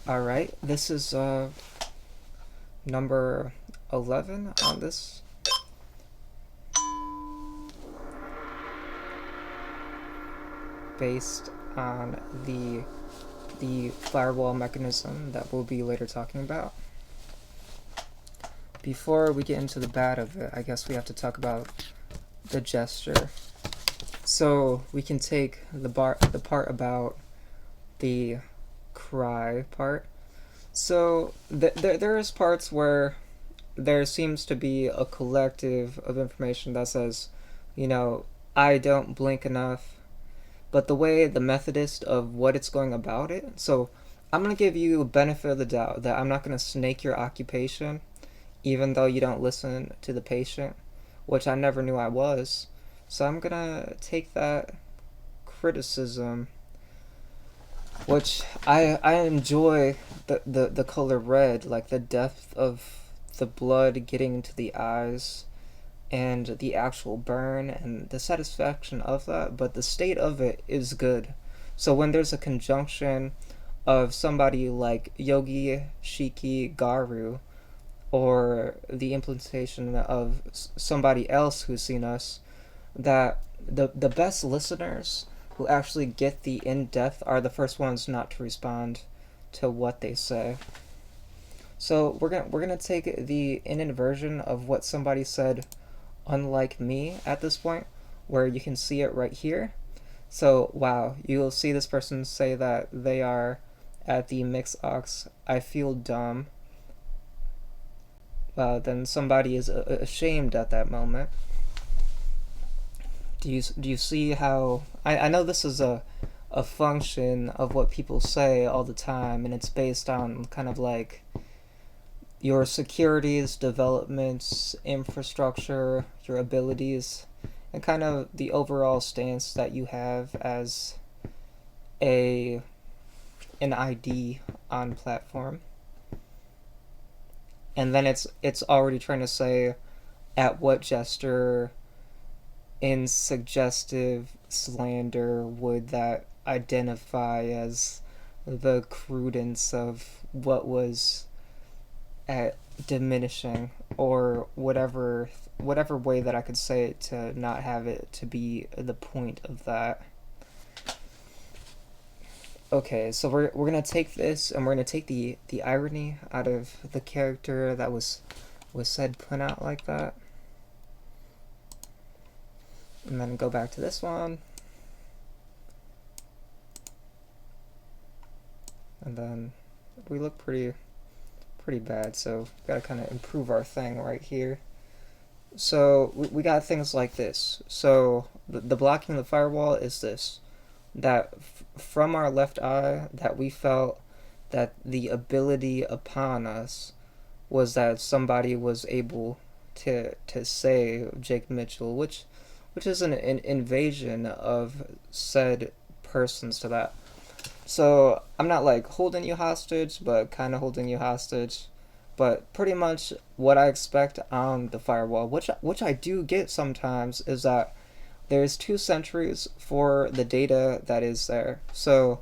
Alright, this is number 11 on this. Based on the firewall mechanism that we'll be later talking about. Before we get into the bad of it, I guess we have to talk about the gesture. So we can take the part about the cry part. So there is parts where there seems to be a collective of information that says, you know, I don't blink enough, but the way the methodist of what it's going about it. So I'm gonna give you a benefit of the doubt that I'm not gonna snake your occupation, even though you don't listen to the patient, which I never knew I was. So I'm gonna take that criticism, which I enjoy the color red, like the depth of the blood getting into the eyes and the actual burn and the satisfaction of that, but the state of it is good. So when there's a conjunction of somebody like Yogi Shiki Garu, or the implementation of somebody else who's seen us, that the best listeners who actually get the in-depth are the first ones not to respond to what they say. So we're gonna take the in version of what somebody said, unlike me at this point, where you can see it right here. So wow, you'll see this person say that they are at the mix ox. I feel dumb. Then somebody is ashamed at that moment. Do you see how I know this is a function of what people say all the time, and it's based on kind of like your securities, developments, infrastructure, your abilities, and kind of the overall stance that you have as a an ID on platform. And then it's already trying to say at what gesture in suggestive slander would that identify as the crudence of what was at diminishing, or whatever way that I could say it to not have it to be the point of that. Okay, so we're gonna take this and we're gonna take the irony out of the character that was said put out like that, and then go back to this one, and then we look pretty bad. So we gotta kind of improve our thing right here. So we got things like this. So the blocking the firewall is this, that from our left eye that we felt that the ability upon us was that somebody was able to say Jake Mitchell, which is an invasion of said persons to that. So I'm not like holding you hostage, but kind of holding you hostage. But pretty much what I expect on the firewall, which I do get sometimes, is that there's 2 centuries for the data that is there. So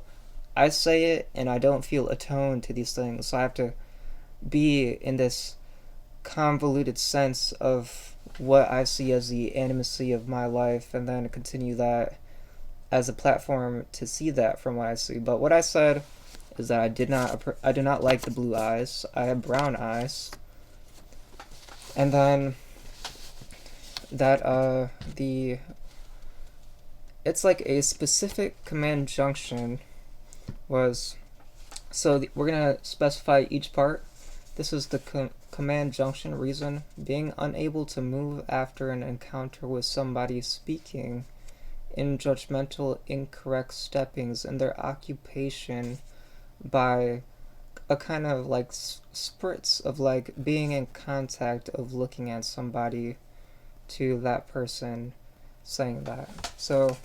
I say it and I don't feel attuned to these things. So I have to be in this convoluted sense of what I see as the animacy of my life, and then continue that as a platform to see that from what I see. But what I said is that I do not like the blue eyes. I have brown eyes, and then that the it's like a specific command junction was. So we're gonna specify each part. This is the command junction reason: being unable to move after an encounter with somebody speaking in judgmental incorrect steppings in their occupation by a kind of like spritz of like being in contact of looking at somebody to that person saying that. So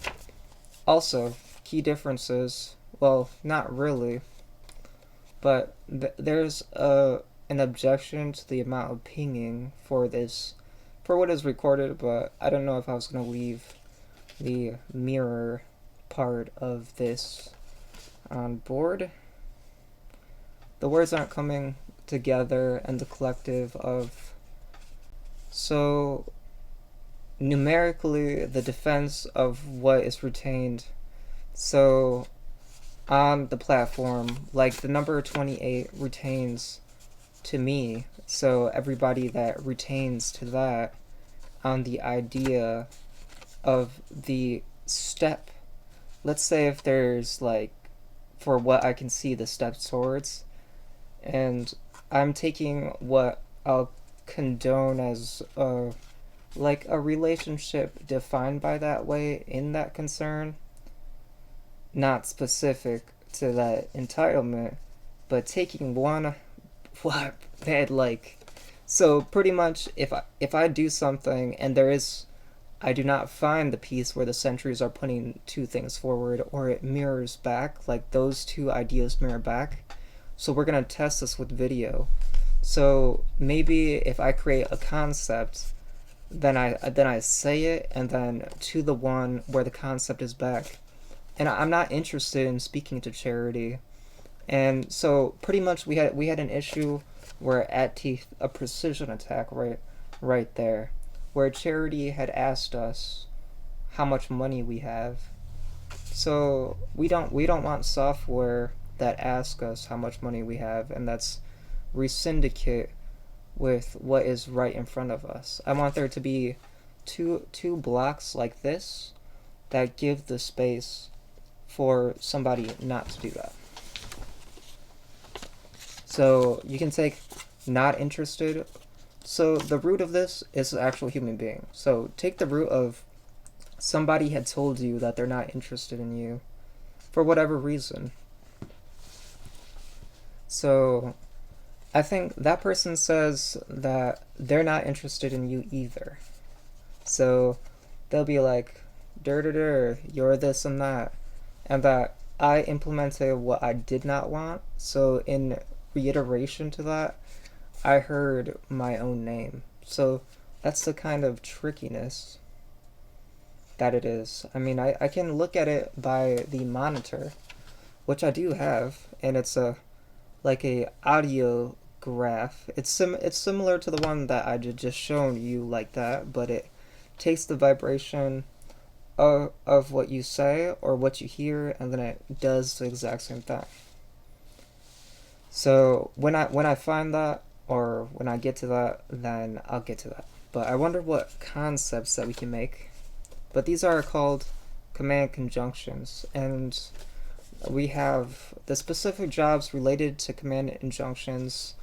also key differences, well, not really, but there's an objection to the amount of pinging for this, for what is recorded, but I don't know if I was going to leave the mirror part of this on board. the words aren't coming together and the collective of. So numerically, the defense of what is retained. So on the platform, like the number 28 retains to me, so everybody that retains to that on the idea of the step. Let's say if there's like, for what I can see, the step towards, and I'm taking what I'll condone as like a relationship defined by that way in that concern, not specific to that entitlement, but taking one what that like. So pretty much, if I do something and I do not find the piece where the centuries are putting two things forward, or it mirrors back, like those two ideas mirror back. So we're gonna test this with video. So maybe if I create a concept, then I say it, and then to the one where the concept is back. And I'm not interested in speaking to Charity. And so pretty much we had an issue where at teeth a precision attack right there, where Charity had asked us how much money we have. So we don't want software that asks us how much money we have, and that's resyndicate with what is right in front of us. I want there to be two blocks like this that give the space for somebody not to do that. So you can take not interested. So the root of this is an actual human being. So take the root of somebody had told you that they're not interested in you for whatever reason. So I think that person says that they're not interested in you either. So they'll be like, you're this and that. And that I implemented what I did not want. So in reiteration to that, I heard my own name. So that's the kind of trickiness that it is. I mean, I can look at it by the monitor, which I do have, and it's a audio graph. It's similar to the one that I just shown you like that, but it takes the vibration of what you say or what you hear, and then it does the exact same thing. So when I find that, or when I get to that, then I'll get to that. But I wonder what concepts that we can make. But these are called command conjunctions, and we have the specific jobs related to command injunctions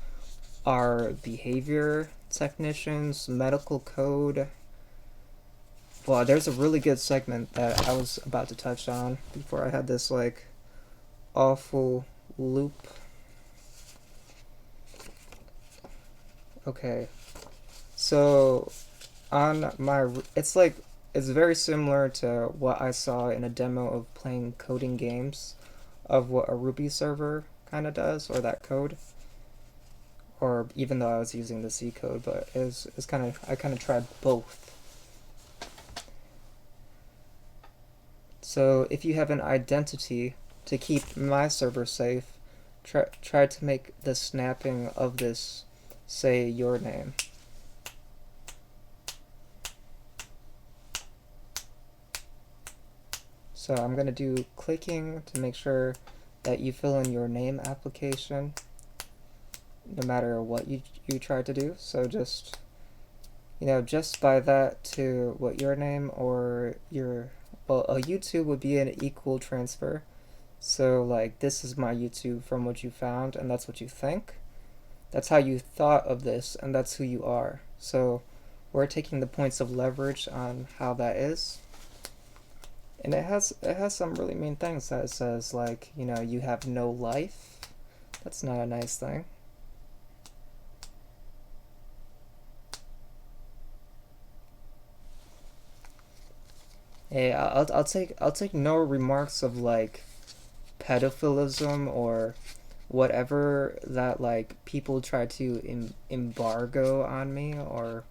are behavior technicians, medical code. Well, there's a really good segment that I was about to touch on before I had this like awful loop. Okay, so on my, it's very similar to what I saw in a demo of playing coding games, of what a Ruby server kind of does, or that code, or even though I was using the C code, but it's kind of, I kind of tried both. So if you have an identity to keep my server safe, try to make the snapping of this say your name. So I'm going to do clicking to make sure that you fill in your name application no matter what you try to do. So just, just by that to what your name or your, well, a YouTube would be an equal transfer. So like, this is my YouTube from what you found, and that's what you think. That's how you thought of this, and that's who you are. So we're taking the points of leverage on how that is. And it has some really mean things that it says, like, you have no life. That's not a nice thing. Hey, I'll take no remarks of like pedophilism or whatever that like people try to embargo on me or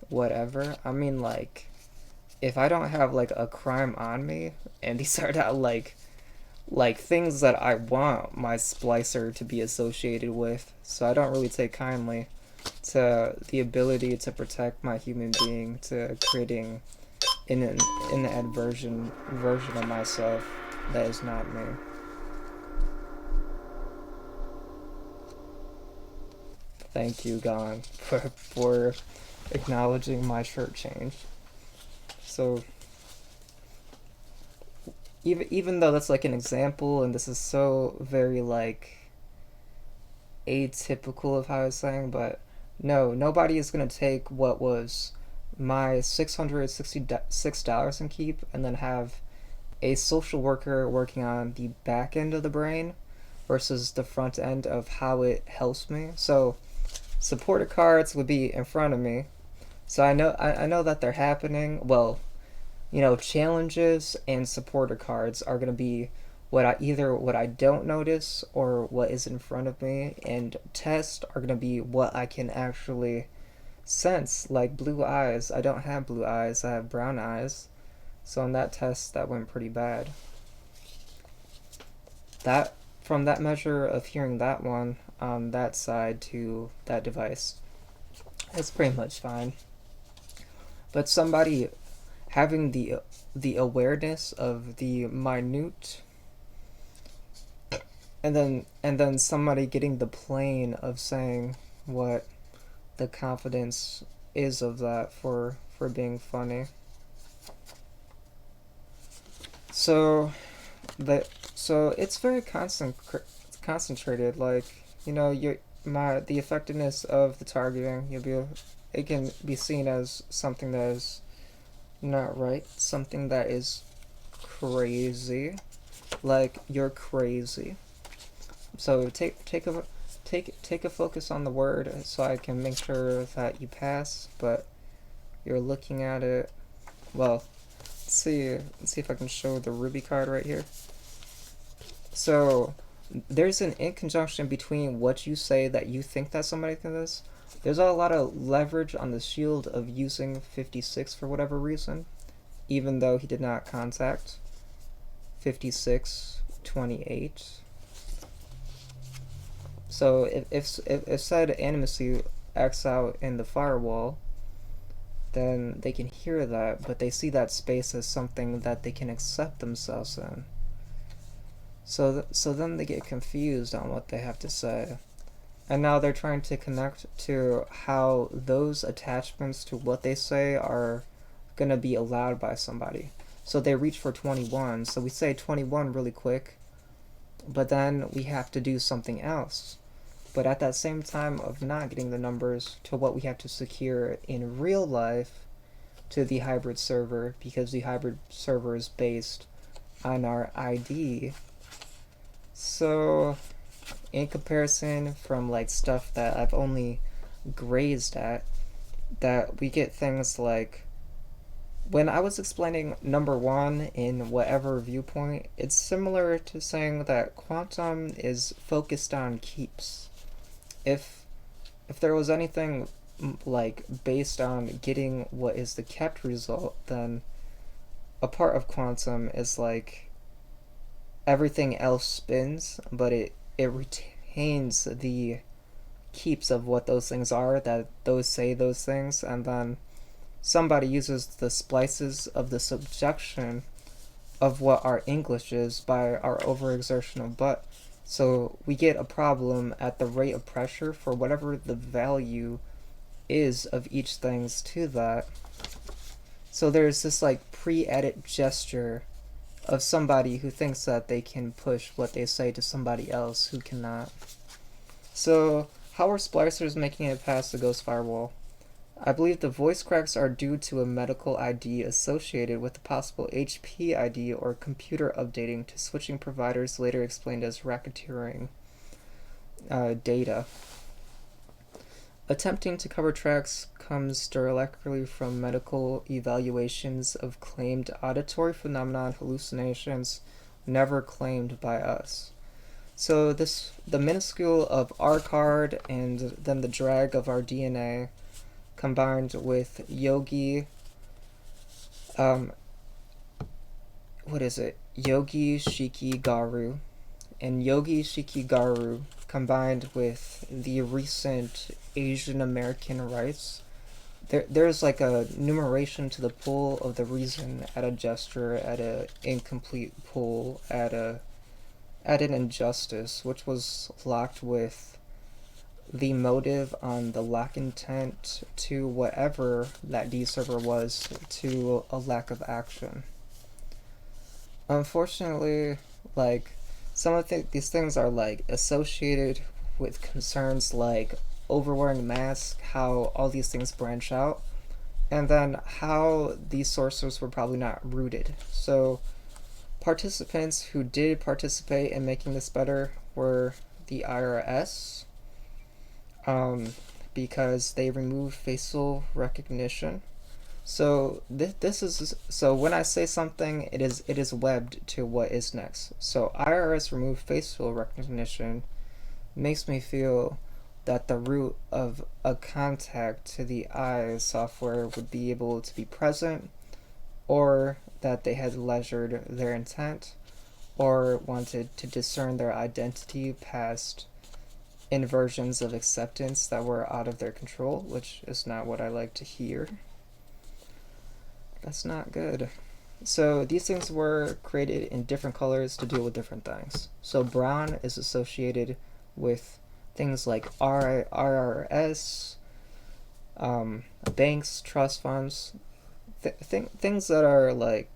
whatever. I mean, like, if I don't have like a crime on me and these are not like like things that I want my splicer to be associated with. So I don't really take kindly to the ability to protect my human being, to creating an version of myself that is not me. Thank you, Gong, for acknowledging my shirt change. So even though that's like an example, and this is so very like atypical of how I was saying, but no, nobody is gonna take what was my $666 in keep and then have a social worker working on the back end of the brain versus the front end of how it helps me. So supporter cards would be in front of me. So I know that they're happening. Well, challenges and supporter cards are gonna be what I don't notice or what is in front of me, and tests are gonna be what I can actually sense, like blue eyes. I don't have blue eyes, I have brown eyes. So on that test, that went pretty bad. That from that measure of hearing that one on that side to that device, it's pretty much fine. But somebody having the awareness of the minute, and then somebody getting the plane of saying what the confidence is of that for being funny. So that so it's very concentrated. Like your my the effectiveness of the targeting. It can be seen as something that is not right, something that is crazy. Like you're crazy. So take a focus on the word so I can make sure that you pass. But you're looking at it. Well, let's see if I can show the Ruby card right here. So there's an in conjunction between what you say that you think that somebody can this. There's a lot of leverage on the shield of using 56 for whatever reason, even though he did not contact 5628. So if said animacy acts out in the firewall, then they can hear that, but they see that space as something that they can accept themselves in. So then they get confused on what they have to say. And now they're trying to connect to how those attachments to what they say are going to be allowed by somebody. So they reach for 21. So we say 21 really quick, but then we have to do something else. But at that same time of not getting the numbers to what we have to secure in real life to the hybrid server, because the hybrid server is based on our ID. So in comparison from like stuff that I've only grazed at, that we get things like when I was explaining number one in whatever viewpoint, it's similar to saying that quantum is focused on keeps. If there was anything like based on getting what is the kept result, then a part of quantum is like everything else spins, but it retains the keeps of what those things are, that those say those things, and then somebody uses the splices of the subjection of what our English is by our overexertion of but. So we get a problem at the rate of pressure for whatever the value is of each things to that. So there's this like pre-edit gesture of somebody who thinks that they can push what they say to somebody else who cannot. So how are splicers making it past the ghost firewall? I believe the voice cracks are due to a medical ID associated with the possible HP ID or computer updating to switching providers, later explained as racketeering data. Attempting to cover tracks comes directly from medical evaluations of claimed auditory phenomenon hallucinations never claimed by us. So the minuscule of our card and then the drag of our DNA combined with Yogi, what is it? Yogi Shiki Garu, and Yogi Shiki Garu combined with the recent Asian American rights, there's like a numeration to the pull of the reason at a gesture, at a incomplete pull, at an injustice, which was locked with the motive on the lack intent to whatever that D server was to a lack of action. Unfortunately, like some of these things are like associated with concerns like overwearing masks, how all these things branch out, and then how these sources were probably not rooted. So participants who did participate in making this better were the IRS, because they removed facial recognition. So this is so when I say something, it is webbed to what is next. So IRS removed facial recognition makes me feel that the root of a contact to the eye software would be able to be present, or that they had leisured their intent, or wanted to discern their identity past inversions of acceptance that were out of their control, which is not what I like to hear. That's not good. So these things were created in different colors to deal with different things. So brown is associated with things like IRS, banks, trust funds, things that are like.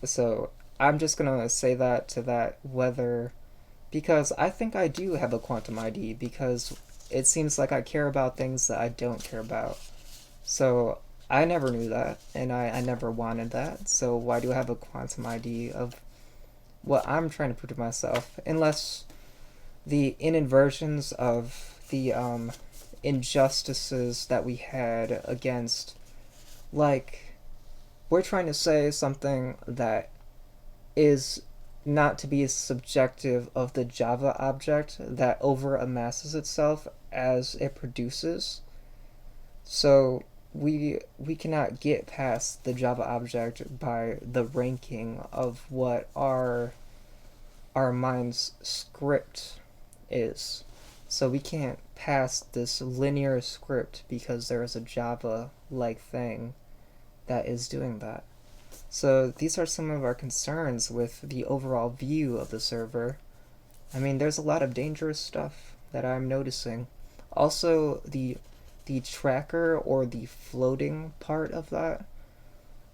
So I'm just gonna say that to that whether, because I think I do have a quantum ID, because it seems like I care about things that I don't care about. So I never knew that, and I never wanted that. So why do I have a quantum ID of what I'm trying to prove to myself? Unless the inadversions of the injustices that we had against, like, we're trying to say something that is not to be subjective of the Java object that over amasses itself as it produces. So we cannot get past the Java object by the ranking of what our mind's script is. So we can't pass this linear script because there is a Java like thing that is doing that. So these are some of our concerns with the overall view of the server. I mean, there's a lot of dangerous stuff that I'm noticing. Also, the tracker or the floating part of that,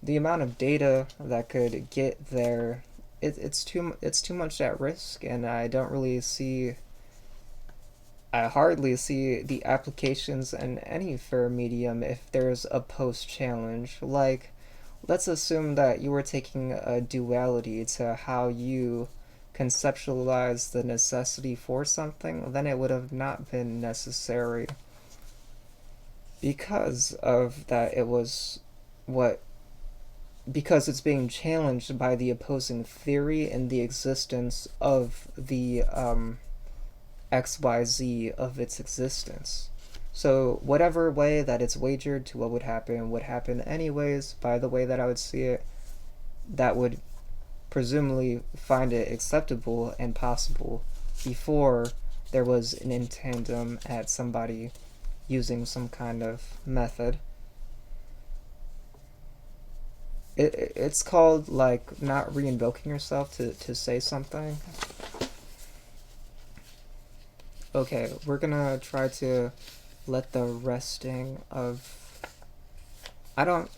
the amount of data that could get there, it's too much at risk, and I hardly see the applications in any fair medium if there's a post challenge. Like, let's assume that you were taking a duality to how you conceptualize the necessity for something, then it would have not been necessary because of that. It was what because it's being challenged by the opposing theory and the existence of the XYZ of its existence. So whatever way that it's wagered to what would happen anyways. By the way that I would see it, that would presumably find it acceptable and possible before there was an intendum at somebody using some kind of method. It's called like not re-invoking yourself to say something. Okay, we're gonna try to let the resting of, I don't,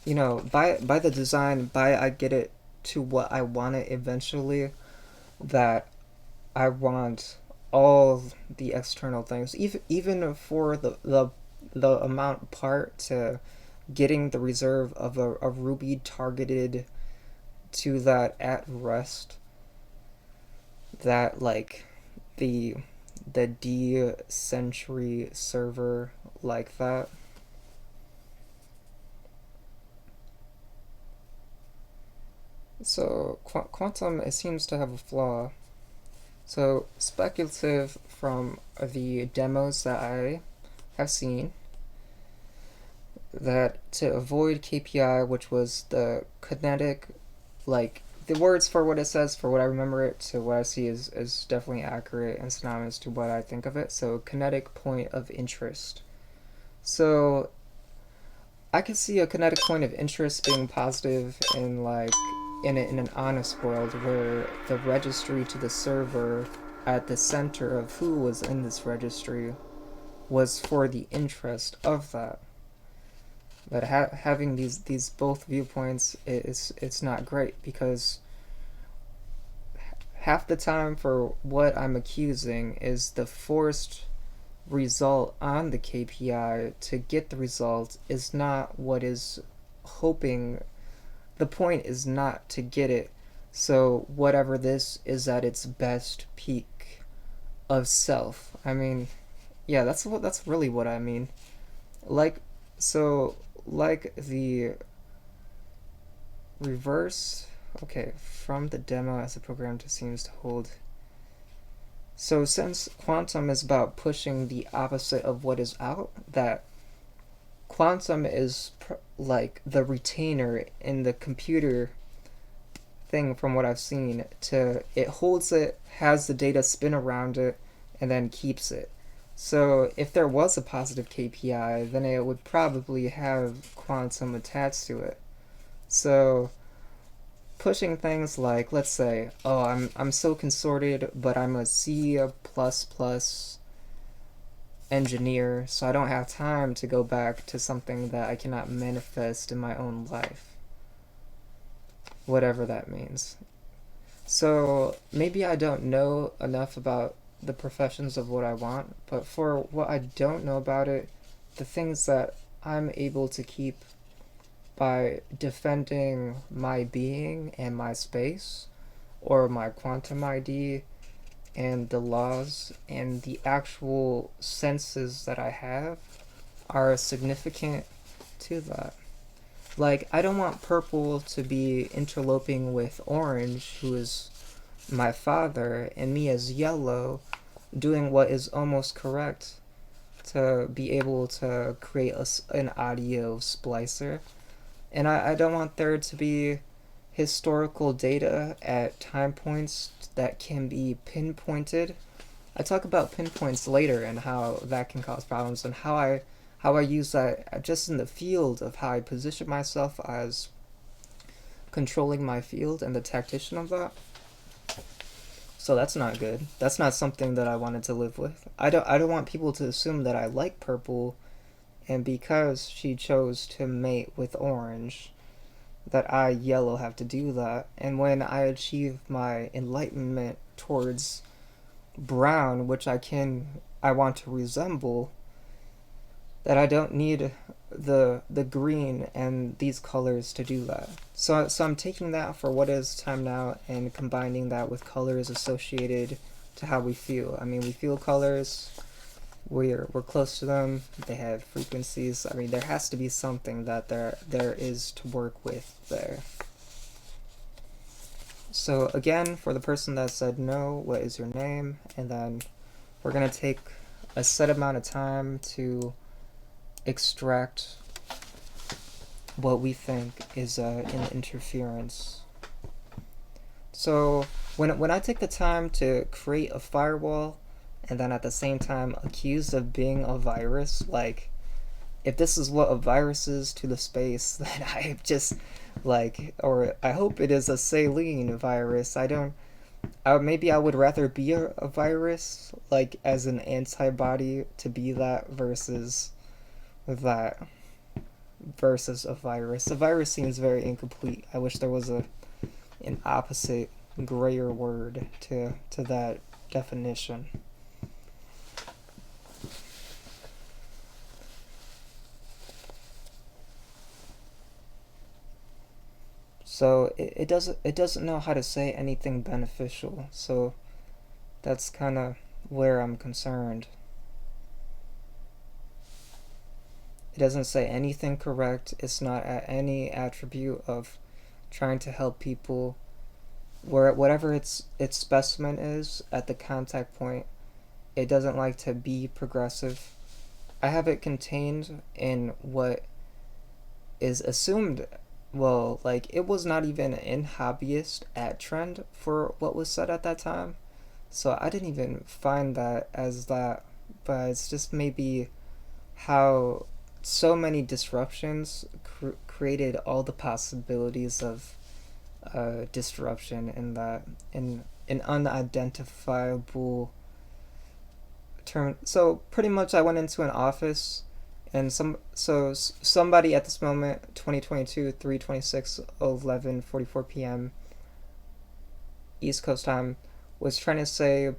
by the design, by I get it to what I want it eventually, that I want all the external things, even for the amount part to getting the reserve of a Ruby targeted to that at rest, that like the D century server like that. So quantum, it seems to have a flaw. So speculative from the demos that I have seen, that to avoid KPI, which was the kinetic, like the words for what it says, for what I remember it to what I see, is definitely accurate and synonymous to what I think of it. So kinetic point of interest. So I could see a kinetic point of interest being positive in like in an honest world where the registry to the server at the center of who was in this registry was for the interest of that. But having these both viewpoints is it's not great because half the time for what I'm accusing is the forced result on the KPI to get the result is not what is hoping. The point is not to get it. So whatever this is at its best peak of self. I mean, yeah, that's really what I mean. Like so like the reverse. Okay, from the demo as the program just seems to hold. So since quantum is about pushing the opposite of what is out, that quantum is like the retainer in the computer thing from what I've seen to it holds it, has the data spin around it, and then keeps it. So if there was a positive KPI, then it would probably have quantum attached to it. So pushing things like, let's say, oh, I'm so consorted, but I'm a C plus plus engineer, so I don't have time to go back to something that I cannot manifest in my own life. Whatever that means. So maybe I don't know enough about the professions of what I want, but for what I don't know about it, the things that I'm able to keep by defending my being and my space, or my quantum ID, and the laws and the actual senses that I have are significant to that. Like, I don't want purple to be interloping with orange, who is my father, and me as yellow doing what is almost correct to be able to create an audio splicer. And I don't want there to be historical data at time points that can be pinpointed. I talk about pinpoints later and how that can cause problems and how I use that just in the field of how I position myself as controlling my field and the tactician of that. So that's not good. That's not something that I wanted to live with. I don't want people to assume that I like purple and because she chose to mate with orange that I yellow have to do that. And when I achieve my enlightenment towards brown, which I want to resemble, that I don't need the green and these colors to do that. So I'm taking that for what is time now and combining that with colors associated to how we feel. I mean, we feel colors, we're close to them, they have frequencies. I mean, there has to be something that there is to work with there. So again, for the person that said no, what is your name? And then we're gonna take a set amount of time to extract what we think is an interference. So when I take the time to create a firewall and then at the same time accused of being a virus, like if this is what a virus is to the space, then I just like, or I hope it is a saline virus. Maybe I would rather be a virus, like as an antibody to be that versus that versus a virus. A virus seems very incomplete. I wish there was an opposite, grayer word to that definition. So it doesn't know how to say anything beneficial. So that's kind of where I'm concerned. It doesn't say anything correct. It's not at any attribute of trying to help people. Whatever its specimen is at the contact point, it doesn't like to be progressive. I have it contained in what is assumed well, like it was not even in hobbyist at trend for what was said at that time. So I didn't even find that as that, but it's just maybe how so many disruptions created all the possibilities of disruption in that in an unidentifiable term. So pretty much, I went into an office, and somebody at this moment, 2022, 3:26, 11:44 p.m. East Coast time, was trying to say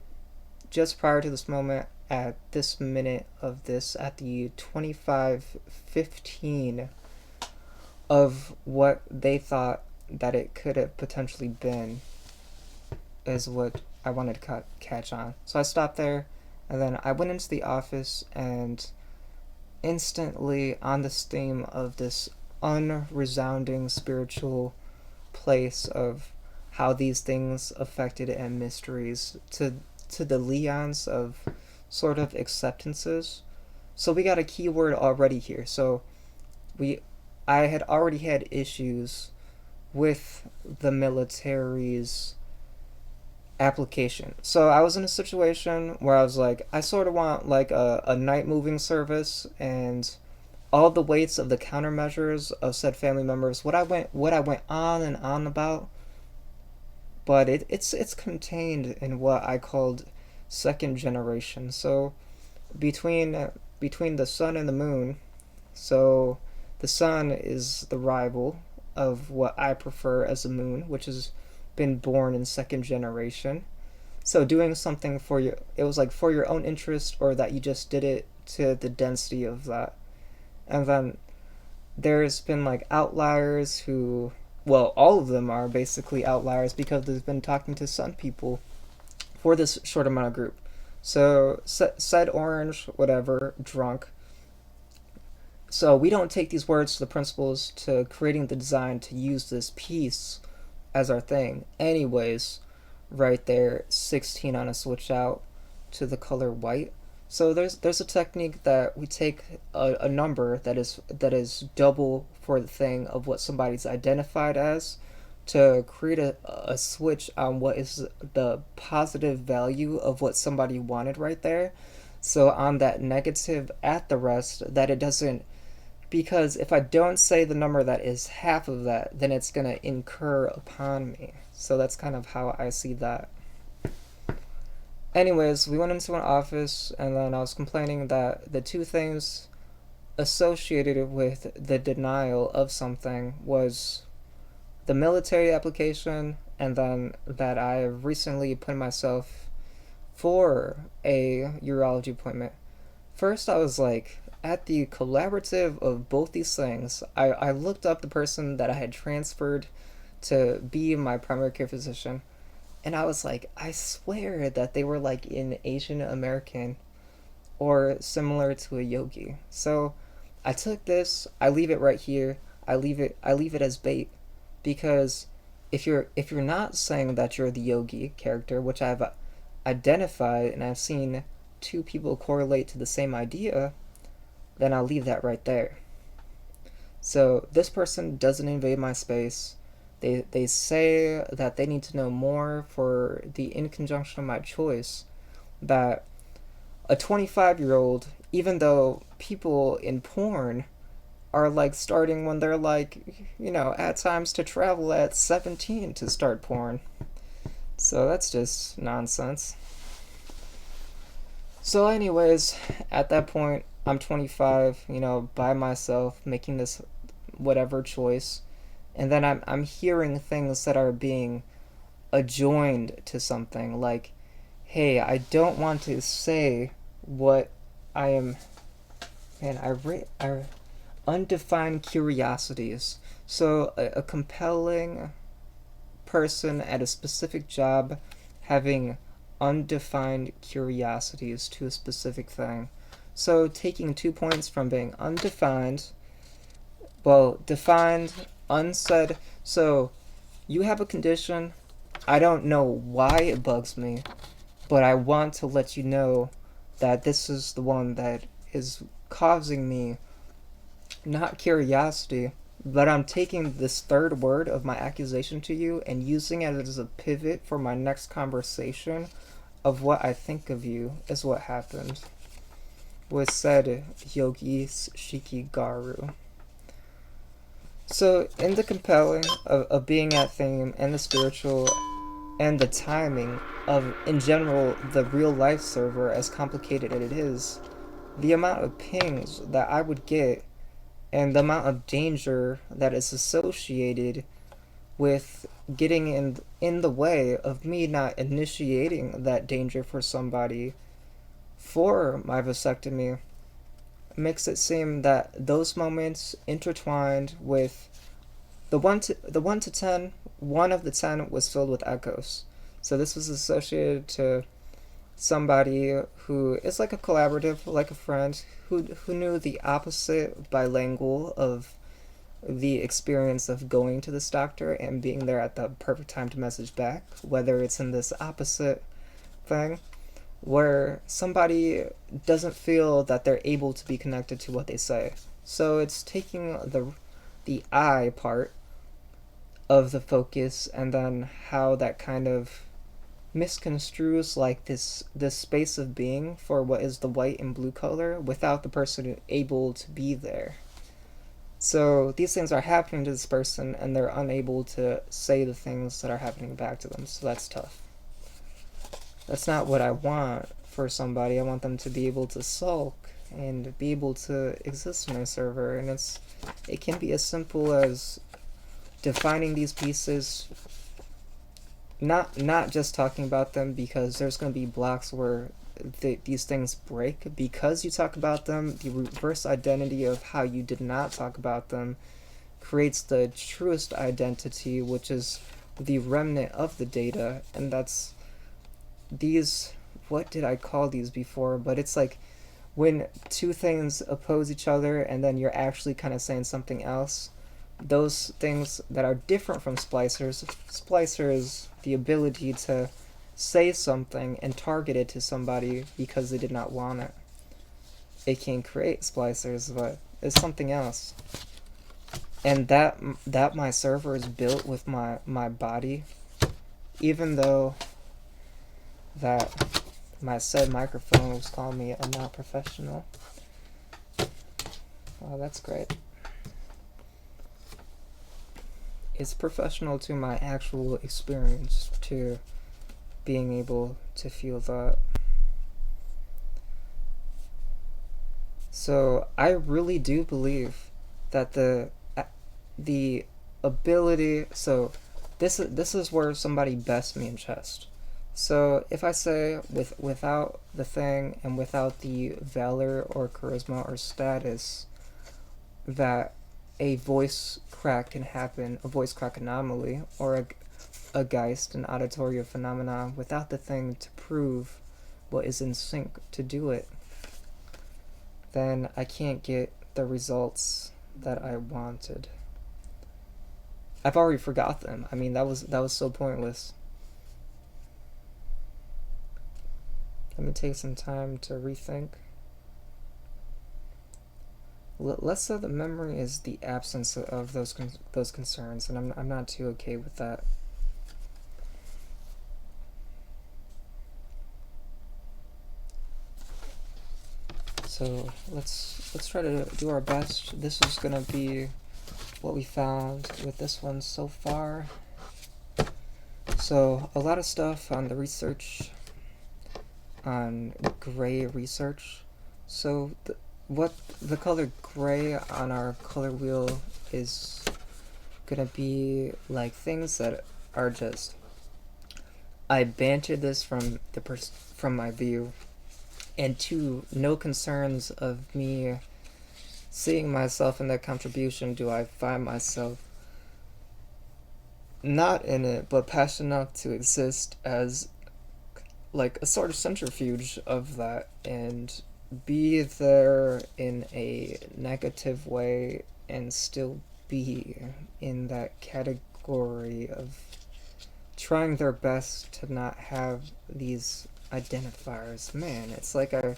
just prior to this moment, at this minute of this, at the 25:15 of what they thought that it could have potentially been, is what I wanted to catch on. So I stopped there, and then I went into the office, and instantly, on this theme of this unresounding spiritual place of how these things affected and mysteries to the leons of sort of acceptances. So we got a keyword already here. So we I had already had issues with the military's application. So I was in a situation where I was like, I sort of want like a night moving service, and all the weights of the countermeasures of said family members. What I went on and on about, but it's contained in what I called second generation. So between the sun and the moon, so the sun is the rival of what I prefer as the moon, which has been born in second generation. So doing something for your, it was like for your own interest, or that you just did it to the density of that. And then there's been like outliers who, well, all of them are basically outliers because they've been talking to some people for this short amount of group. So said orange, whatever, drunk. So we don't take these words to the principles to creating the design to use this piece as our thing. Anyways, right there, 16 on a switch out to the color white. So there's a technique that we take a number that is double for the thing of what somebody's identified as, to create a switch on what is the positive value of what somebody wanted right there. So on that negative at the rest, that it doesn't, because if I don't say the number that is half of that, then it's going to incur upon me. So that's kind of how I see that. Anyways, we went into an office, and then I was complaining that the two things associated with the denial of something was the military application, and then that I recently put myself for a urology appointment. First, I was like, at the collaborative of both these things, I looked up the person that I had transferred to be my primary care physician, and I was like, I swear that they were like an Asian American or similar to a yogi. So I took this, I leave it right here. I leave it as bait, because if you're not saying that you're the yogi character, which I've identified and I've seen two people correlate to the same idea, then I'll leave that right there. So this person doesn't invade my space. They say that they need to know more for the in conjunction of my choice, that a 25-year-old, even though people in porn are like starting when they're like, at times to travel at 17 to start porn. So that's just nonsense. So, anyways, at that point, I'm 25, by myself, making this whatever choice. And then I'm hearing things that are being adjoined to something like, hey, I don't want to say what I am. Man, I undefined curiosities. So a compelling person at a specific job having undefined curiosities to a specific thing. So taking 2 points from being undefined, well, defined, unsaid. So you have a condition. I don't know why it bugs me, but I want to let you know that this is the one that is causing me not curiosity, but I'm taking this third word of my accusation to you and using it as a pivot for my next conversation of what I think of you, is what happened with said Yogis Shikigaru. So, in the compelling of being at theme and the spiritual and the timing of, in general, the real life server, as complicated as it is, the amount of pings that I would get and the amount of danger that is associated with getting in the way of me not initiating that danger for somebody for my vasectomy makes it seem that those moments intertwined with the 1 to 10, 1 of the 10 was filled with echoes. So this was associated to somebody who is like a collaborative, like a friend, who knew the opposite bilingual of the experience of going to this doctor and being there at the perfect time to message back, whether it's in this opposite thing where somebody doesn't feel that they're able to be connected to what they say. So it's taking the I part of the focus and then how that kind of misconstrues like this space of being for what is the white and blue color without the person able to be there. So these things are happening to this person and they're unable to say the things that are happening back to them. So that's tough. That's not what I want for somebody. I want them to be able to sulk and be able to exist in their server. And it can be as simple as defining these pieces, not just talking about them, because there's going to be blocks where these things break because you talk about them. The reverse identity of how you did not talk about them creates the truest identity, which is the remnant of the data. And that's these, what did I call these before, but it's like when two things oppose each other and then you're actually kind of saying something else. Those things that are different from splicers, the ability to say something and target it to somebody because they did not want it. It can create splicers, but it's something else. And that my server is built with my body, even though that my said microphone was calling me a not professional. Oh, that's great. It's professional to my actual experience, to being able to feel that. So I really do believe that the ability. So this is where somebody bests me in chest. So if I say without the thing and without the valor or charisma or status, that a voice crack can happen, a voice crack anomaly, or a Geist, an auditory phenomenon, without the thing to prove what is in sync to do it, then I can't get the results that I wanted. I've already forgot them. I mean, that was so pointless. Let me take some time to rethink. Let's say the memory is the absence of those concerns, and I'm not too okay with that. So let's try to do our best. This is gonna be what we found with this one so far. So a lot of stuff on the research, on gray research. So what the color gray on our color wheel is gonna be like things that are just, I bantered this from from my view, and two, no concerns of me seeing myself in that contribution. Do I find myself not in it, but passionate enough to exist as like a sort of centrifuge of that and be there in a negative way and still be in that category of trying their best to not have these identifiers. Man, it's like I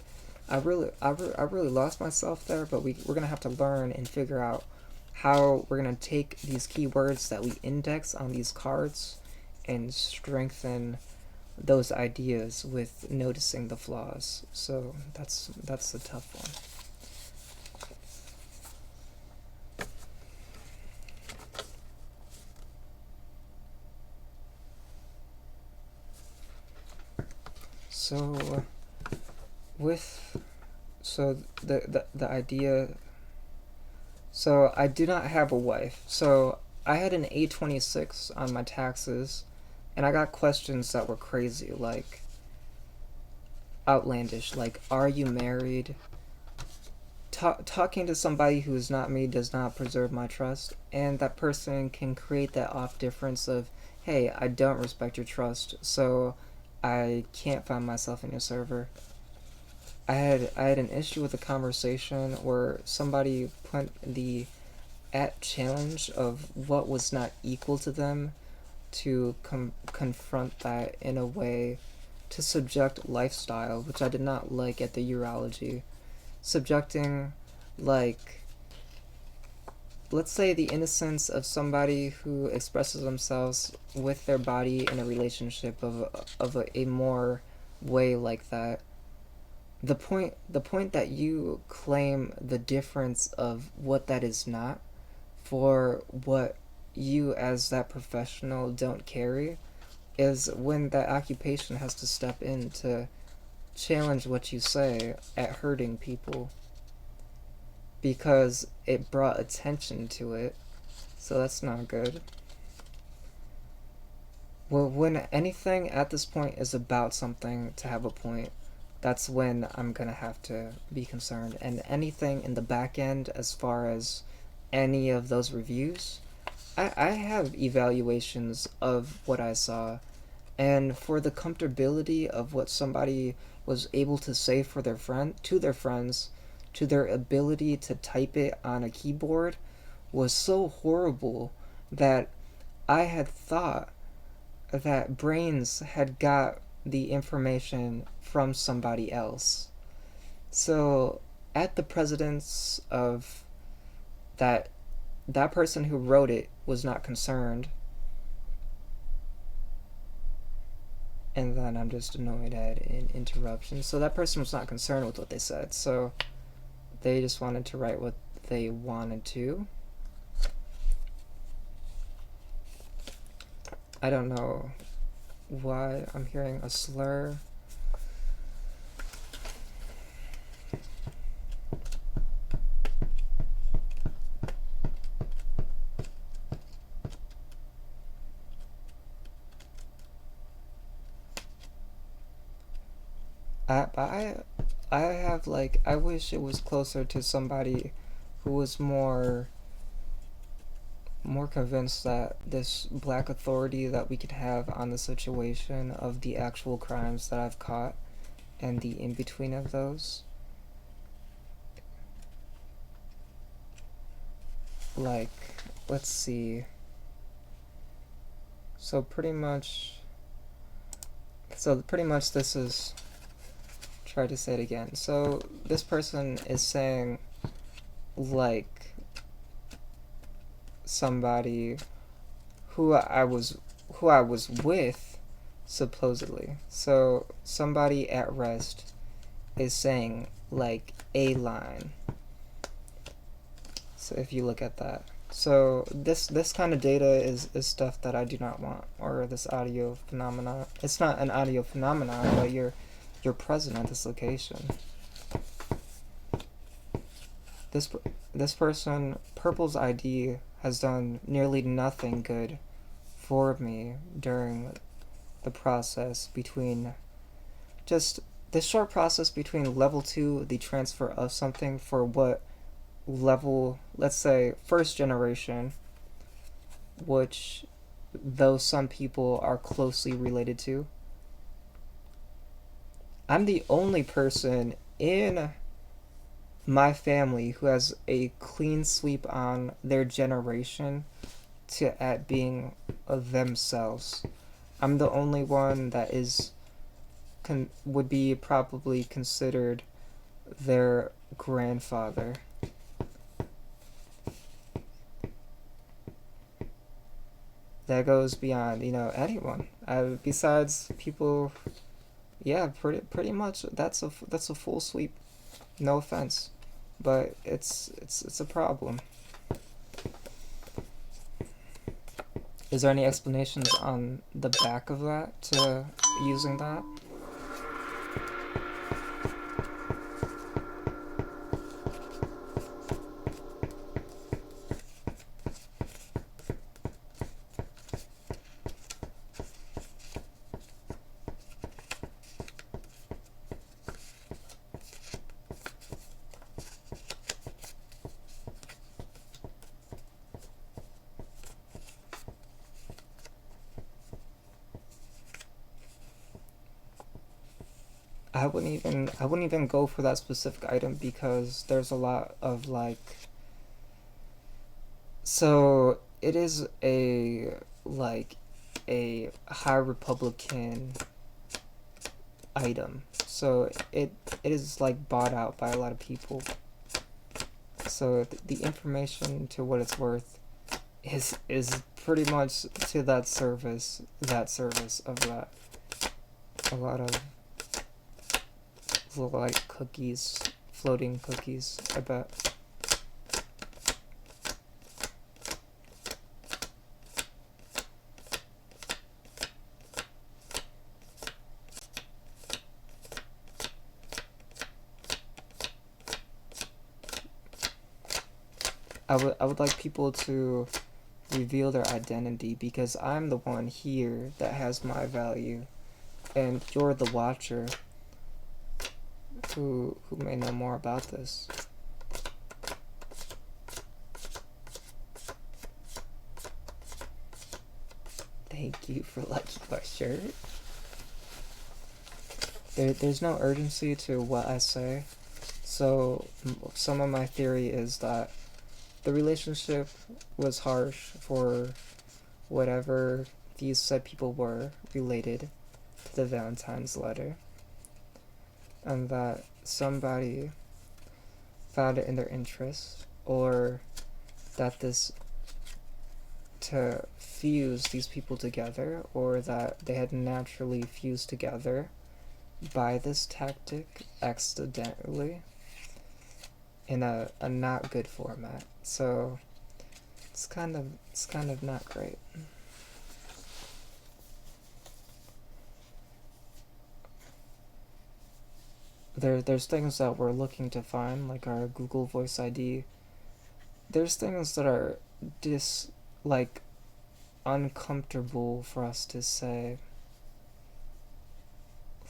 really lost myself there, but we're gonna have to learn and figure out how we're going to take these keywords that we index on these cards and strengthen those ideas with noticing the flaws. So that's the tough one. So with the idea, so I do not have a wife. So I had an A26 on my taxes, and I got questions that were crazy, like outlandish, like, are you married? Talking to somebody who is not me does not preserve my trust, and that person can create that off difference of, hey, I don't respect your trust, so I can't find myself in your server. I had an issue with a conversation where somebody put the at challenge of what was not equal to them to confront that in a way to subject lifestyle, which I did not like at the urology. Subjecting, like, let's say the innocence of somebody who expresses themselves with their body in a relationship of a more way like that. The point that you claim the difference of what that is not for what you as that professional don't carry is when that occupation has to step in to challenge what you say at hurting people because it brought attention to it. So that's not good. Well, when anything at this point is about something to have a point, that's when I'm gonna have to be concerned. And anything in the back end, as far as any of those reviews, I have evaluations of what I saw, and for the comfortability of what somebody was able to say for their friends, to their ability to type it on a keyboard was so horrible that I had thought that Brains had got the information from somebody else. So at the precedence of that, that person who wrote it was not concerned, and then I'm just annoyed at an interruption. So that person was not concerned with what they said, so they just wanted to write what they wanted to. I don't know why I'm hearing a slur. I I have, like, I wish it was closer to somebody who was more convinced that this black authority that we could have on the situation of the actual crimes that I've caught and the in between of those. Like, let's see. So pretty much this is, try to say it again. So this person is saying, like, somebody who I was with, supposedly. So somebody at rest is saying, like, a line. So if you look at that. So this kind of data is stuff that I do not want, or this audio phenomenon. It's not an audio phenomenon, but you're present at this location. This this person, Purple's ID, has done nearly nothing good for me during the process between just this short process between level 2, the transfer of something, for what level, let's say first generation, which though some people are closely related to. I'm the only person in my family who has a clean sweep on their generation to at being themselves. I'm the only one that is would be probably considered their grandfather. that goes beyond, anyone. Besides people, yeah, pretty much that's a full sweep. No offense, but it's a problem. Is there any explanations on the back of that to using that? I wouldn't even go for that specific item because there's a lot of like, so it is a like a high Republican item. So it is like bought out by a lot of people. So the information, to what it's worth, is pretty much to that service of that. A lot of little like cookies, floating cookies, I bet. I would like people to reveal their identity because I'm the one here that has my value, and you're the watcher who may know more about this. Thank you for liking my shirt. There's no urgency to what I say. So some of my theory is that the relationship was harsh for whatever these said people were related to the Valentine's letter, and that somebody found it in their interest, or that this to fuse these people together, or that they had naturally fused together by this tactic accidentally in a not good format. So it's kind of not great. There's things that we're looking to find, like our Google Voice ID. There's things that are like uncomfortable for us to say.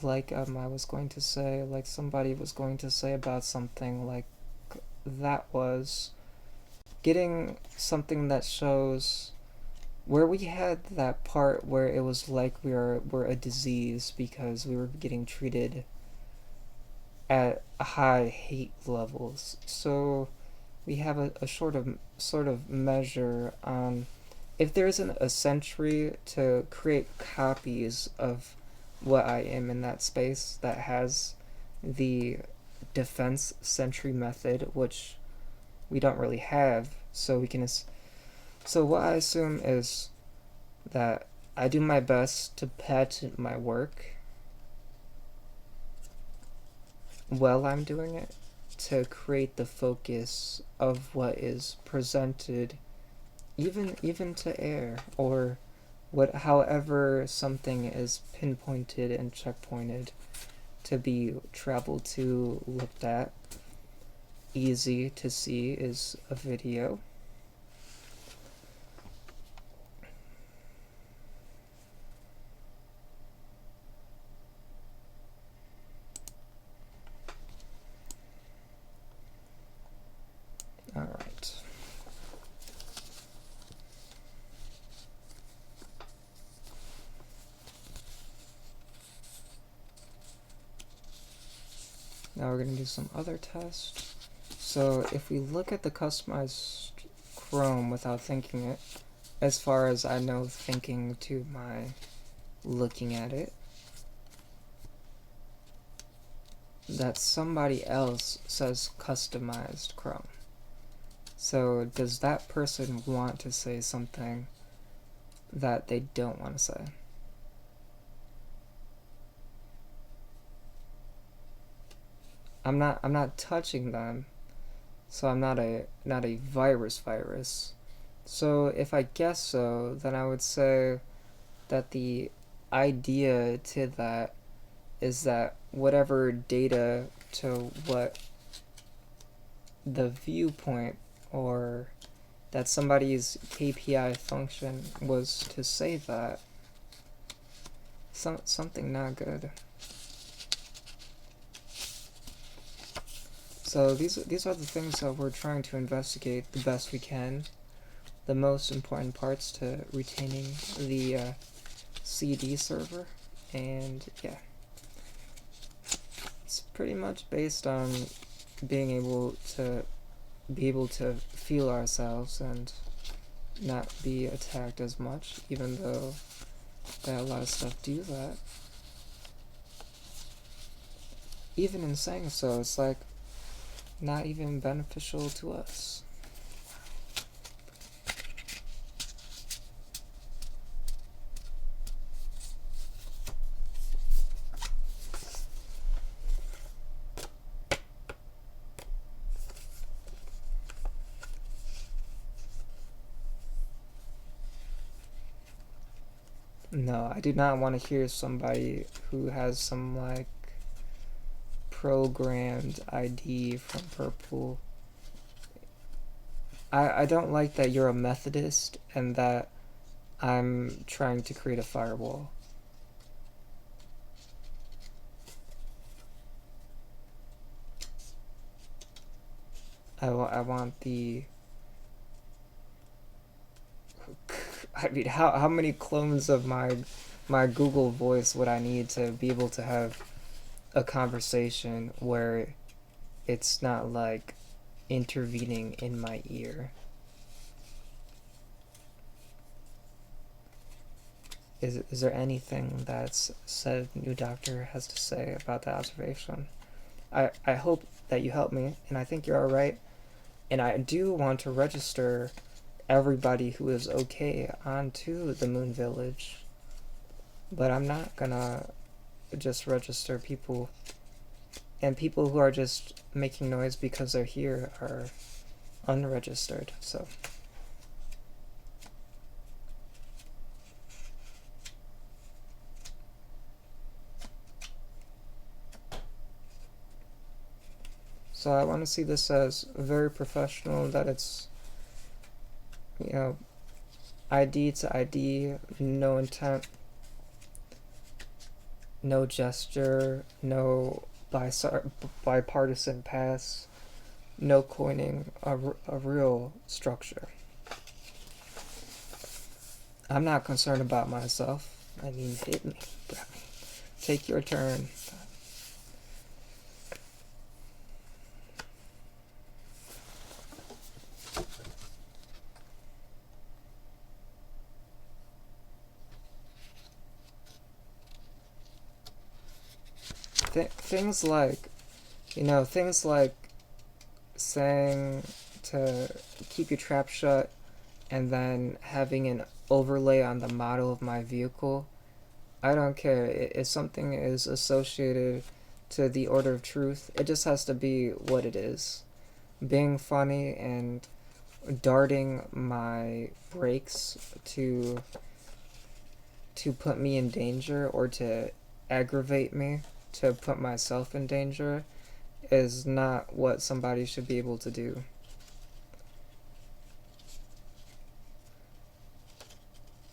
Like I was going to say, like somebody was going to say about something like that was getting something that shows where we had that part where it was like we're a disease because we were getting treated at high hate levels. So we have a sort of measure on if there isn't a century to create copies of what I am in that space that has the defense century method, which we don't really have. So we can. So what I assume is that I do my best to patent my work while I'm doing it to create the focus of what is presented, even to air, or however something is pinpointed and checkpointed to be traveled to, looked at. Easy to see is a video. All right. Now we're going to do some other tests. So if we look at the customized Chrome without thinking it, as far as I know, thinking to my looking at it, that somebody else says customized Chrome. So does that person want to say something that they don't want to say. I'm not touching them, so I'm not a virus. So if I guess so, then I would say that the idea to that is that whatever data to what the viewpoint or that somebody's KPI function was to say that something not good. So these are the things that we're trying to investigate the best we can. The most important parts to retaining the CD server, and yeah, it's pretty much based on being able to feel ourselves and not be attacked as much, even though that a lot of stuff do that. Even in saying so, it's like not even beneficial to us. No, I do not want to hear somebody who has some like programmed ID from Purple. I don't like that you're a Methodist and that I'm trying to create a firewall. I want the... I mean, how many clones of my Google Voice would I need to be able to have a conversation where it's not like intervening in my ear? Is there anything that's said New Doctor has to say about that observation? I hope that you help me, and I think you're alright. And I do want to register everybody who is okay onto the Moon Village, but I'm not gonna just register people, and people who are just making noise because they're here are unregistered, so... So I want to see this as very professional, that it's, you know, ID to ID, no intent, no gesture, no bipartisan pass, no coining, a real structure. I'm not concerned about myself. I mean, hit me. Take your turn. Things like, things like saying to keep your trap shut and then having an overlay on the model of my vehicle. I don't care if something is associated to the Order of Truth. It just has to be what it is. Being funny and darting my brakes to put me in danger or to aggravate me, to put myself in danger, is not what somebody should be able to do.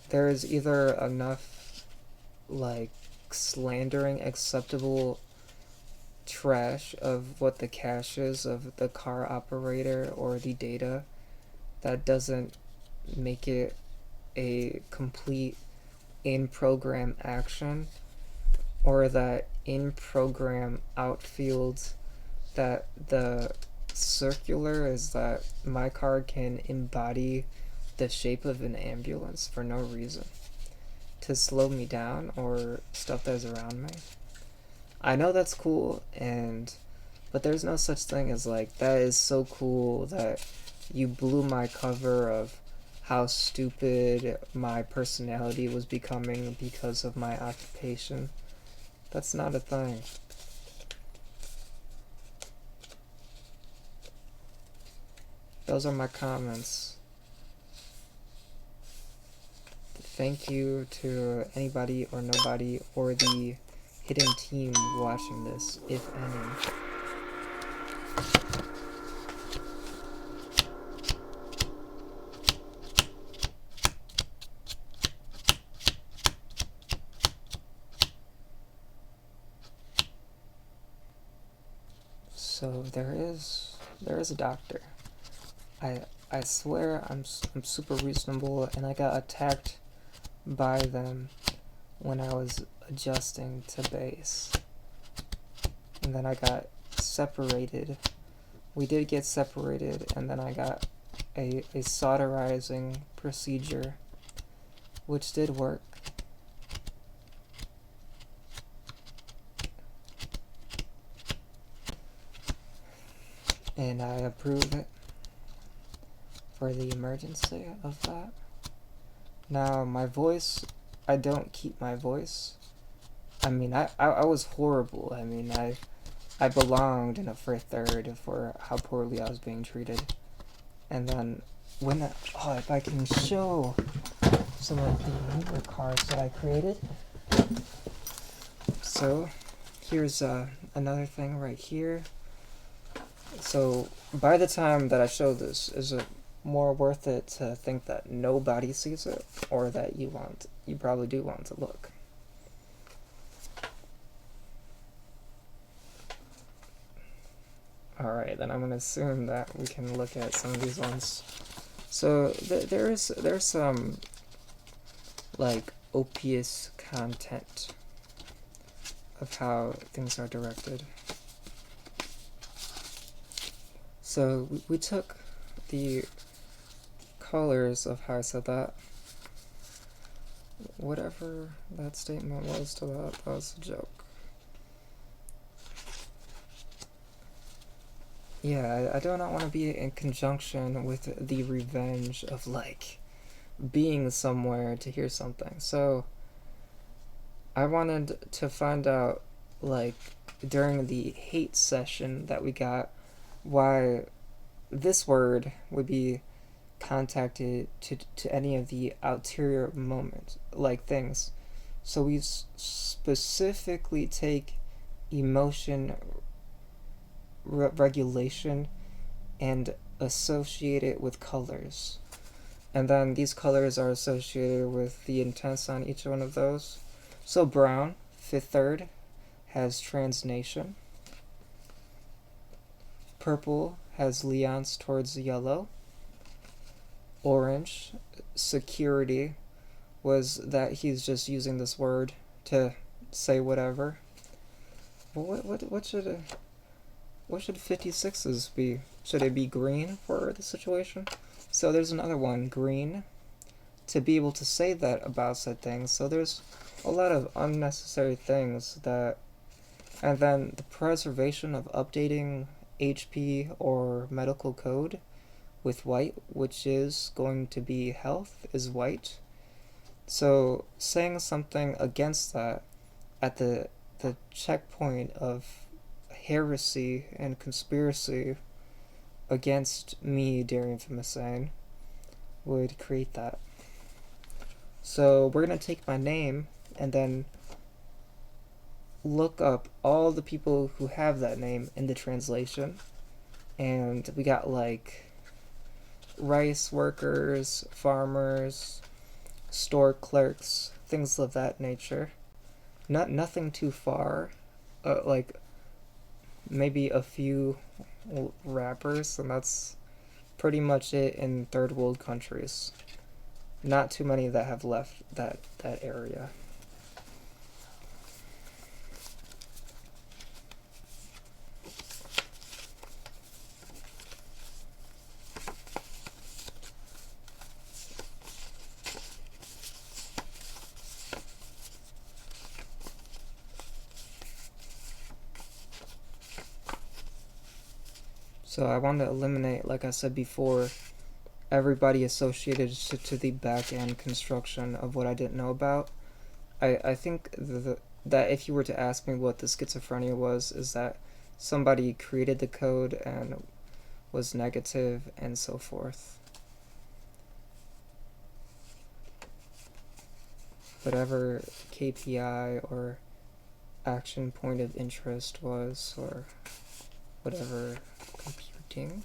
There is either enough, like, slandering acceptable trash of what the cache is of the car operator or the data that doesn't make it a complete in-program action, or that in-program outfields that the circular is that my car can embody the shape of an ambulance for no reason, to slow me down or stuff that is around me. I know that's cool, but there's no such thing as like, that is so cool that you blew my cover of how stupid my personality was becoming because of my occupation. That's not a thing. Those are my comments. Thank you to anybody or nobody or the hidden team watching this, if any. So there is a doctor. I swear I'm super reasonable, and I got attacked by them when I was adjusting to base. And then I got separated. We did get separated, and then I got a solderizing procedure, which did work. And I approve it for the emergency of that. Now, my voice, I don't keep my voice. I mean, I was horrible. I mean, I belonged in a first third for how poorly I was being treated. And then, if I can show some of the newer cards that I created. So, here's another thing right here. So, by the time that I show this, is it more worth it to think that nobody sees it, or that you probably do want to look? Alright, then I'm gonna assume that we can look at some of these ones. So there's some like obvious content of how things are directed. So we took the colors of how I said that. Whatever that statement was to that was a joke. Yeah, I do not want to be in conjunction with the revenge of, like, being somewhere to hear something. So, I wanted to find out, like, during the hate session that we got, why this word would be contacted to any of the ulterior moments, like things. So we specifically take emotion regulation and associate it with colors. And then these colors are associated with the intents on each one of those. So brown, fifth third, has transnation. Purple has leance towards yellow. Orange, security, was that he's just using this word to say whatever. Well, what should 56s be? Should it be green for the situation? So there's another one, green, to be able to say that about said things. So there's a lot of unnecessary things that, and then the preservation of updating HP or medical code with white, which is going to be health, is white. So saying something against that at the checkpoint of heresy and conspiracy against me, Darian Famoussane, would create that. So we're going to take my name and then look up all the people who have that name in the translation. And we got like rice workers, farmers, store clerks, things of that nature. Nothing too far. Like maybe a few rappers, and that's pretty much it in third world countries. Not too many that have left that area. So I want to eliminate, like I said before, everybody associated to the back end construction of what I didn't know about. I think that if you were to ask me what the schizophrenia was, is that somebody created the code and was negative and so forth. Whatever KPI or action point of interest was, or whatever computing.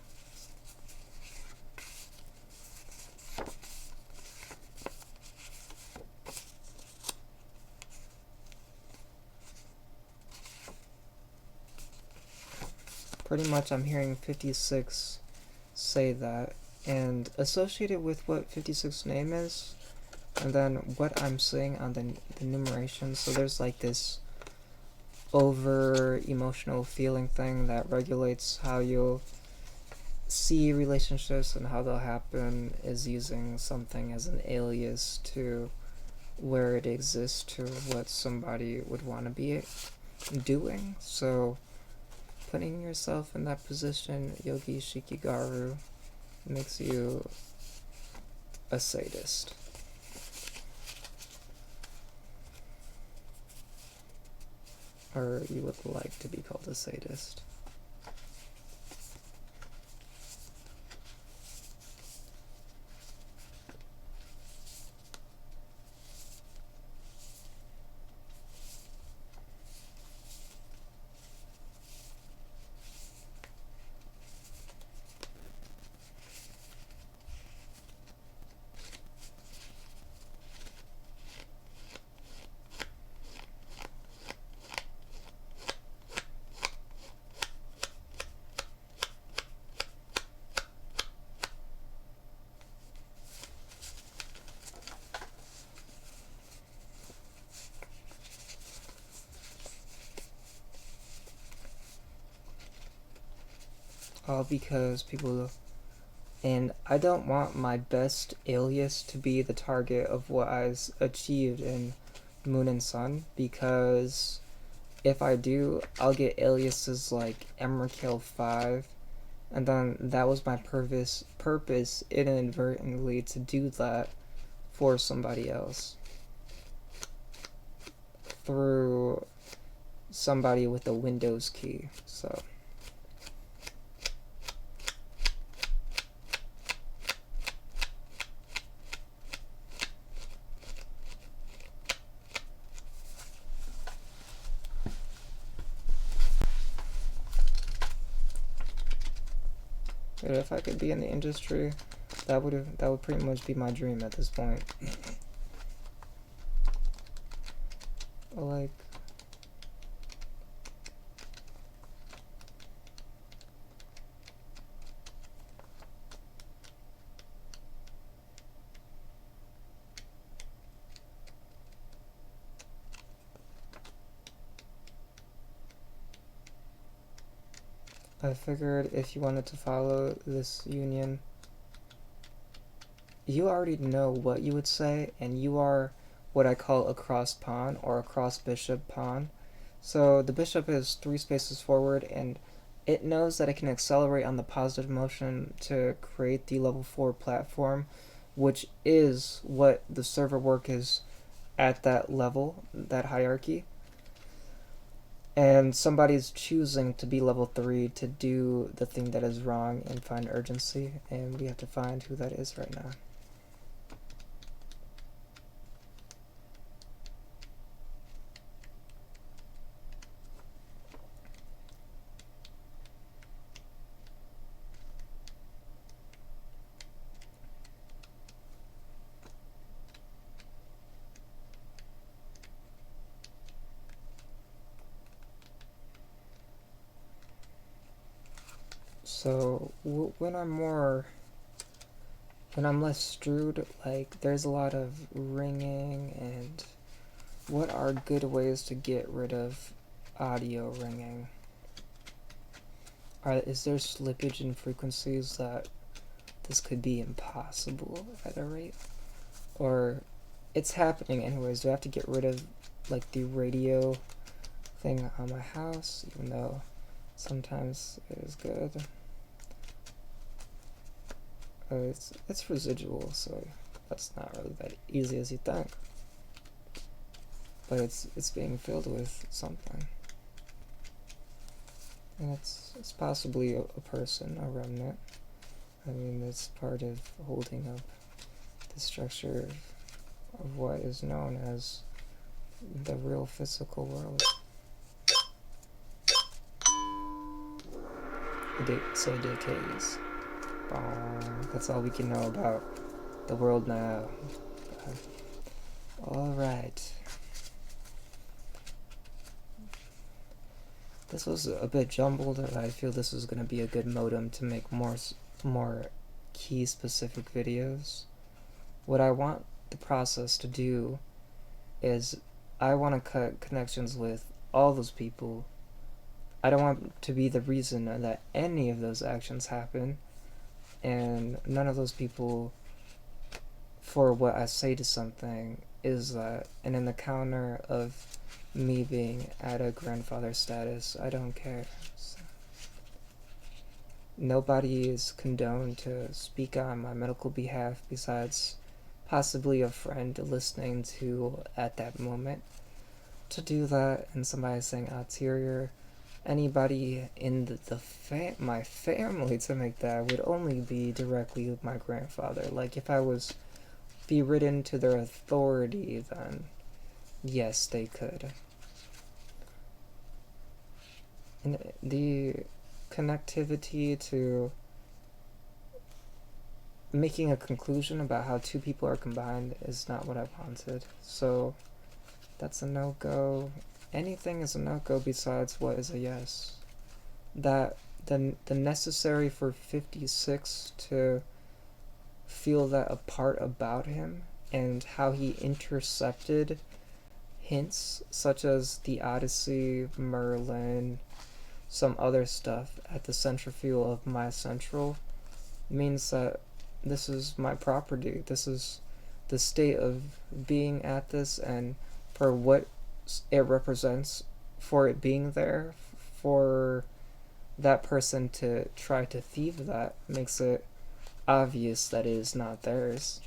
Pretty much I'm hearing 56 say that, and associated with what 56 name is, and then what I'm saying on the numeration, so there's like this over emotional feeling thing that regulates how you'll see relationships and how they'll happen, is using something as an alias to where it exists to what somebody would want to be doing. So putting yourself in that position, Yogi Shikigaru, makes you a sadist. Or you would like to be called a sadist. All because people, and I don't want my best alias to be the target of what I achieved in Moon and Sun, because if I do, I'll get aliases like Emerkill5, and then that was my purpose inadvertently to do that for somebody else through somebody with a Windows key. So if I could be in the industry, that would pretty much be my dream at this point. Like, I figured if you wanted to follow this union, you already know what you would say, and you are what I call a cross pawn or a cross bishop pawn. So the bishop is 3 spaces forward, and it knows that it can accelerate on the positive motion to create the level 4 platform, which is what the server work is at that level, that hierarchy. And somebody's choosing to be level 3 to do the thing that is wrong and find urgency, and we have to find who that is right now. So when I'm less strewed, like there's a lot of ringing, and what are good ways to get rid of audio ringing? Is there slippage in frequencies that this could be impossible at a rate? Or it's happening anyways. Do I have to get rid of like the radio thing on my house, even though sometimes it is good? it's residual, so that's not really that easy as you think. But it's being filled with something. And it's possibly a person, a remnant. I mean, it's part of holding up the structure of what is known as the real physical world. So decays. That's all we can know about the world now. Alright. This was a bit jumbled. I feel this is going to be a good modem to make more key specific videos. What I want the process to do is I want to cut connections with all those people. I don't want to be the reason that any of those actions happen, and none of those people, for what I say to something, is that an encounter of me being at a grandfather status. I don't care. So, nobody is condoned to speak on my medical behalf besides possibly a friend listening to at that moment. To do that and somebody saying ulterior, anybody in my family to make that would only be directly my grandfather. Like, if I was be written to their authority, then yes, they could. And the connectivity to making a conclusion about how two people are combined is not what I wanted. So that's a no-go. Anything is a no-go besides what is a yes. That the necessary for 56 to feel that a part about him and how he intercepted hints such as the Odyssey, Merlin, some other stuff at the centrifugal of my central means that this is my property. This is the state of being at this, and for what it represents, for it being there, for that person to try to thieve that makes it obvious that it is not theirs.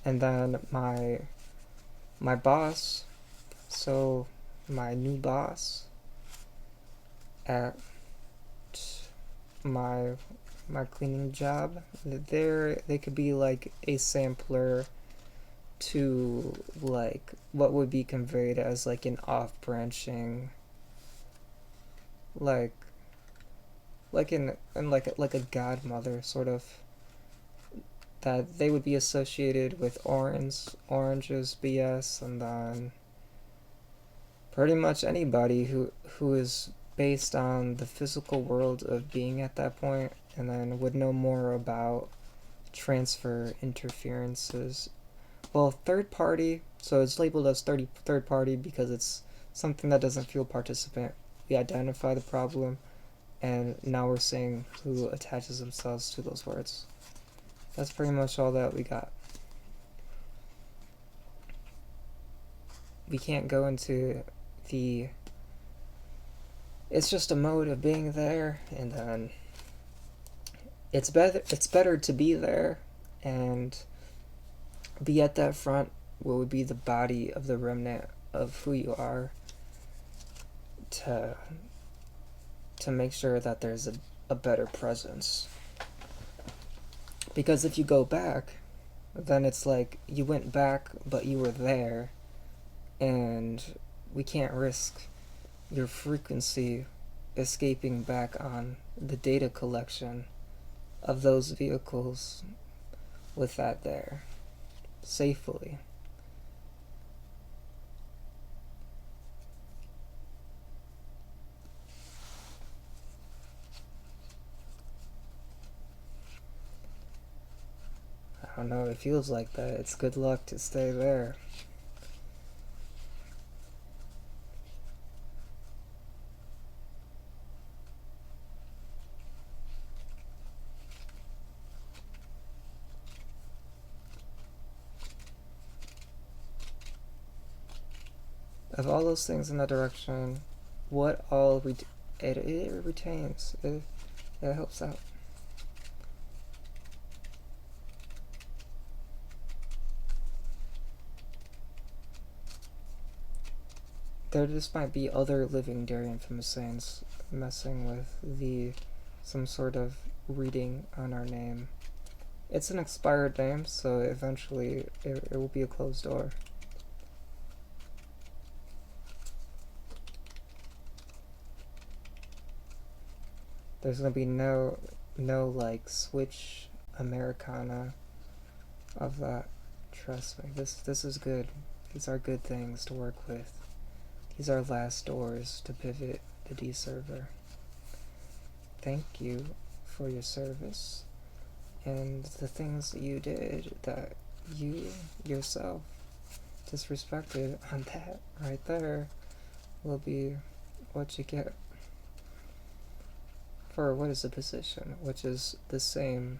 And then my boss, so my new boss at my cleaning job, they could be like a sampler to like what would be conveyed as like an off-branching, like a godmother sort of, that they would be associated with oranges BS, and then pretty much anybody who is based on the physical world of being at that point, and then would know more about transfer interferences. Well, third party, so it's labeled as third party because it's something that doesn't feel participant. We identify the problem, and now we're saying who attaches themselves to those words. That's pretty much all that we got. We can't go into the... It's just a mode of being there, and then it's better to be there and be at that front, what would be the body of the remnant of who you are, to make sure that there's a better presence. Because if you go back, then it's like you went back but you were there, and we can't risk your frequency escaping back on the data collection of those vehicles with that there safely. I don't know, it feels like that. It's good luck to stay there. Of all those things in that direction, what all it retains. It helps out. There just might be other living Darien Saints messing with some sort of reading on our name. It's an expired name, so eventually it will be a closed door. There's gonna be no like switch Americana of that. Trust me, this is good. These are good things to work with. These are last doors to pivot the D server. Thank you for your service and the things that you did that you yourself disrespected on that right there will be what you get for what is the position, which is the same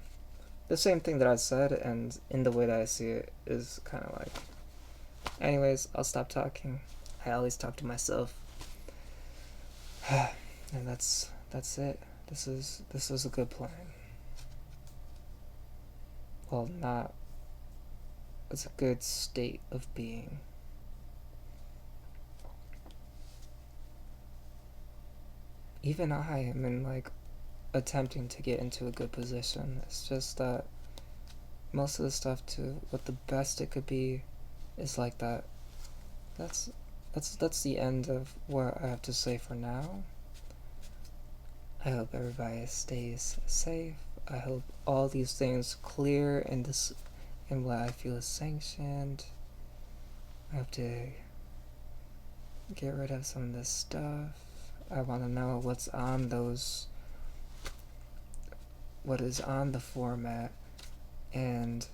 thing that I said, and in the way that I see it is kind of like. Anyways, I'll stop talking. I always talk to myself, and that's it. This is a good plan. Well, not. It's a good state of being. Even I am in like attempting to get into a good position. It's just that most of the stuff to what the best it could be is like that. That's the end of what I have to say for now. I hope everybody stays safe. I hope all these things clear in what I feel is sanctioned. I have to get rid of some of this stuff. I want to know what is on the format, and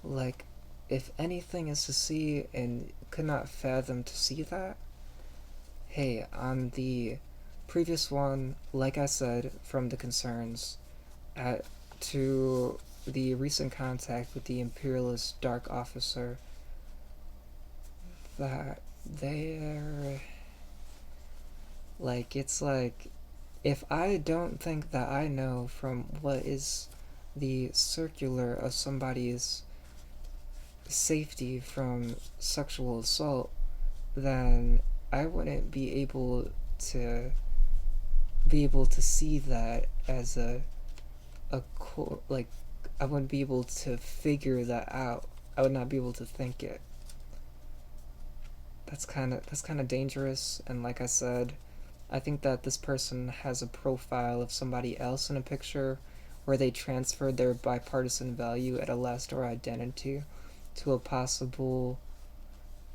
like if anything is to see and could not fathom to see that, hey, on the previous one, like I said, from the concerns to the recent contact with the imperialist dark officer, that they're like, it's like, if I don't think that I know from what is the circular of somebody's safety from sexual assault, then I wouldn't be able to see that as like, I wouldn't be able to figure that out. I would not be able to think it. That's kind of dangerous. And like I said, I think that this person has a profile of somebody else in a picture where they transferred their bipartisan value at a last door identity to a possible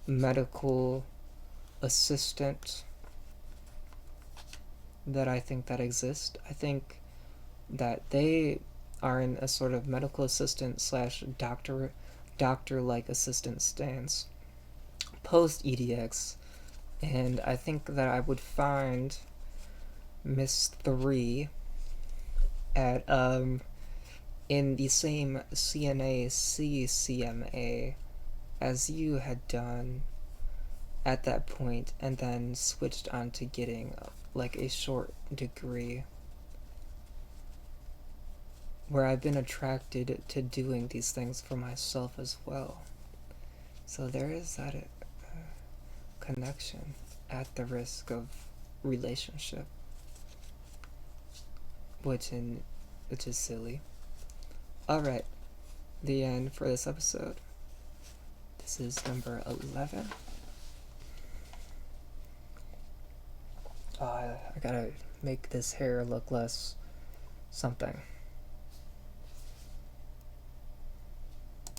medical assistant that I think that exists. I think that they are in a sort of medical assistant slash doctor like assistant stance post EDX, and I think that I would find Miss 3 at in the same CNA CCMA as you had done at that point, and then switched on to getting like a short degree, where I've been attracted to doing these things for myself as well. So there is that connection at the risk of relationship, which is silly. Alright, the end for this episode. This is number 11. I gotta make this hair look less something.